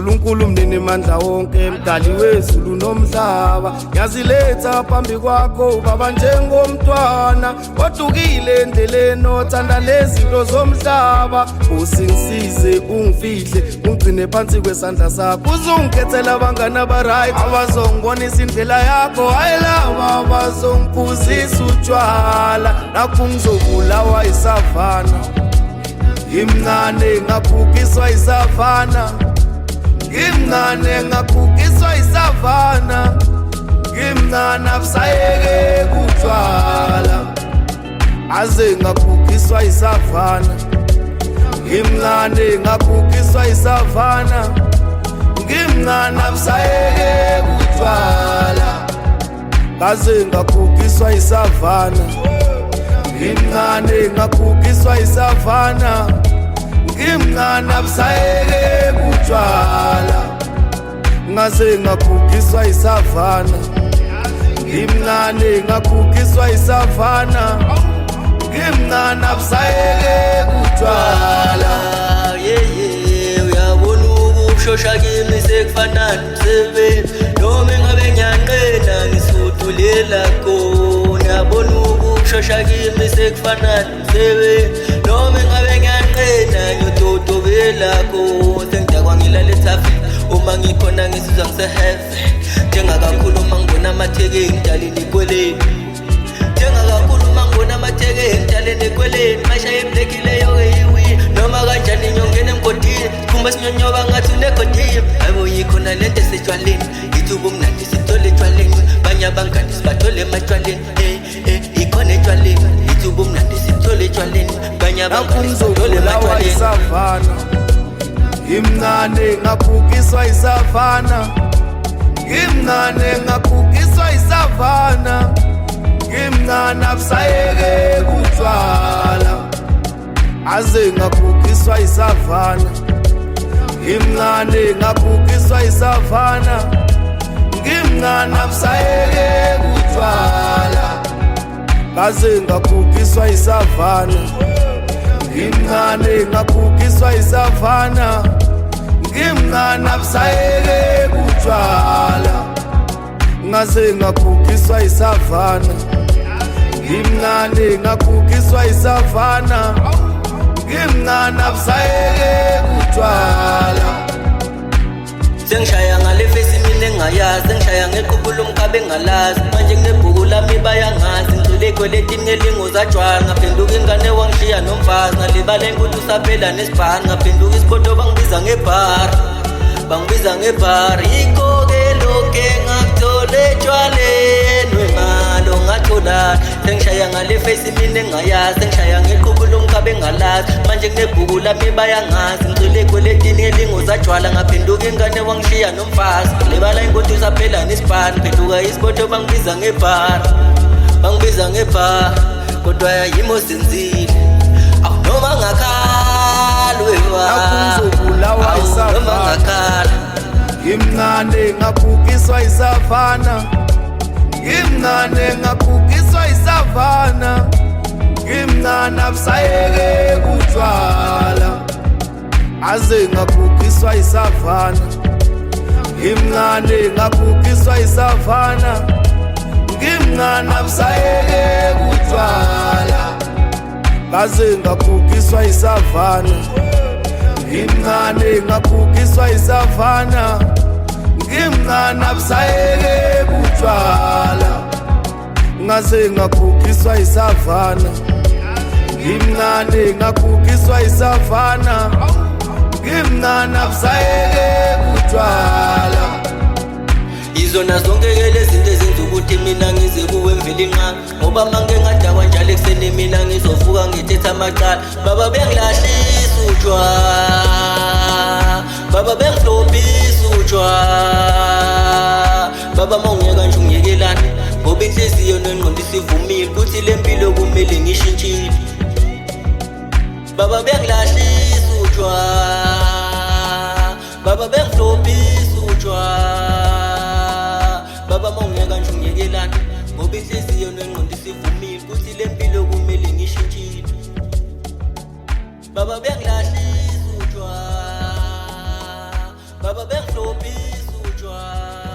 uNkulunkulu mnini mandla wonke mdali wezulu nomhlaba yaziletha phambi kwakho baba njengomntwana odukile endleleni othanda lezinto zomhlaba usingisize ungifihle ungcine phansi kwesandla sakho uzungikhethela abangani abaright abazongibonisa indlela yakho hayi laba abazongiphuzisa utshwala nakho ngizobulawa isavana imncane ngakhukiswa isavana imncane ngakhukiswa isavana imncane abusayeke kutshwala aze ngakhukiswa isavana imncane ngakhukiswa isavana imncane abusayeke kutshwala aze ngakhukiswa isavana imncane ngakhukiswa isavana imncane abusayeke kutshwala ngaze ngakhukiswa isavana imncane ngakhukiswa isavana imncane abusayeke kutshwala uyabona ukushosha kimi sekufana nomsebenzi noma engabe ngiyanqena ngisudlulela khona uyabona ukushosha kimi sekufana nomsebenzi noma engabe ngiyanqena ngiyododobela khona sengidakwa ngilala ethafeni uma ngikhona ngisizwa ngiseheve njengakakhulu uma ngibona amatheke ngidalini ikweleni njengakakhulu uma ngibona amatheke ngidalini ikweleni mashaya eblekileyo eyiwi noma kanjani nyongena emgodini siphuma sinyonyoba ngathi unegodini hayibo yikhona lento esetshwaleni yithi ubumnandi sithole etshwaleni banye abangani sibathole ematshwaleni ikhona etshwaleni yithi ubumnandi sithole etshwaleni banye abangani sibathole ematshwaleni imncane ngakhukiswa isavana imncane ngakhukiswa isavana imncane abusayeke kutshwala aze ngakhukiswa isavana imncane ngakhukiswa isavana imncane abusayeke kutshwala aze ngakhukiswa isavana imncane ngakhukiswa isavana imncane abusayeke kutshwala ngaze ngakhukiswa isavana imncane ngakhukiswa isavana imncane abusayeke kutshwala sengishaya ngale face mina engayazi sengishaya ngeqhubu lomkhabe engalazi manje ngebhuku lami bayangazi ngicule ikweletini ngelingozatshwala ngaphenduka ingane wangishiya nomfazi ngalibala enkulu usaphela nesibhani ngaphenduka isipoto bangibiza ngebhari yikho-ke lokhe ngakuthole etshwaleni wemalo ngatholani sengishaya ngale face mina engayazi sengishaya ngeqhubu lomkhabe engalazi manje kunebhuku lami bayangazi ngicule ikweletini ngelingozatshwala ngaphenduka ingane wangishiya nomfazi libala inkothi usaphela nesibhani phenduka isipoto bangibiza ngebhari kodwa yimo senzile noma ngakhalwe nakuzobulawa isavana imncane ngakhukiswa isavana imncane ngakhukiswa isavana imncane abusayeke kutshwala aze ngakhukiswa isavana imncane ngakhukiswa isavana imncane abusayeke kutshwala aze ngakhukiswa isavana imncane ngakhukiswa isavana imncane abusayeke kutshwala ngaze ngakhukiswa isavana imncane ngakhukiswa isavana imncane abusayeke kutshwala izona zonke-ke lezinto ezenza ukuthi mina ngize kuwe mvela inqala ngoba mange ngadakwa njalo ekuseni mina ngizovuka ngithetha amacala baba bengilahlisa utshwala baba bengihlophisa utshwala baba ma ungiyeka nje ungiyekelani ngoba inhliziyo nengqondo isivumile ukuthi le mpilo kumele ngishintshile baba bengilahlisa utshwala baba bengihlophisa utshwala baba ma ungiyeka nje ungiyekelani ngoba inhliziyo nengqondo isivumile ukuthi le mpilo kumele ngishintshile baba bengilahlisa utshwala baba bengihlophisa utshwala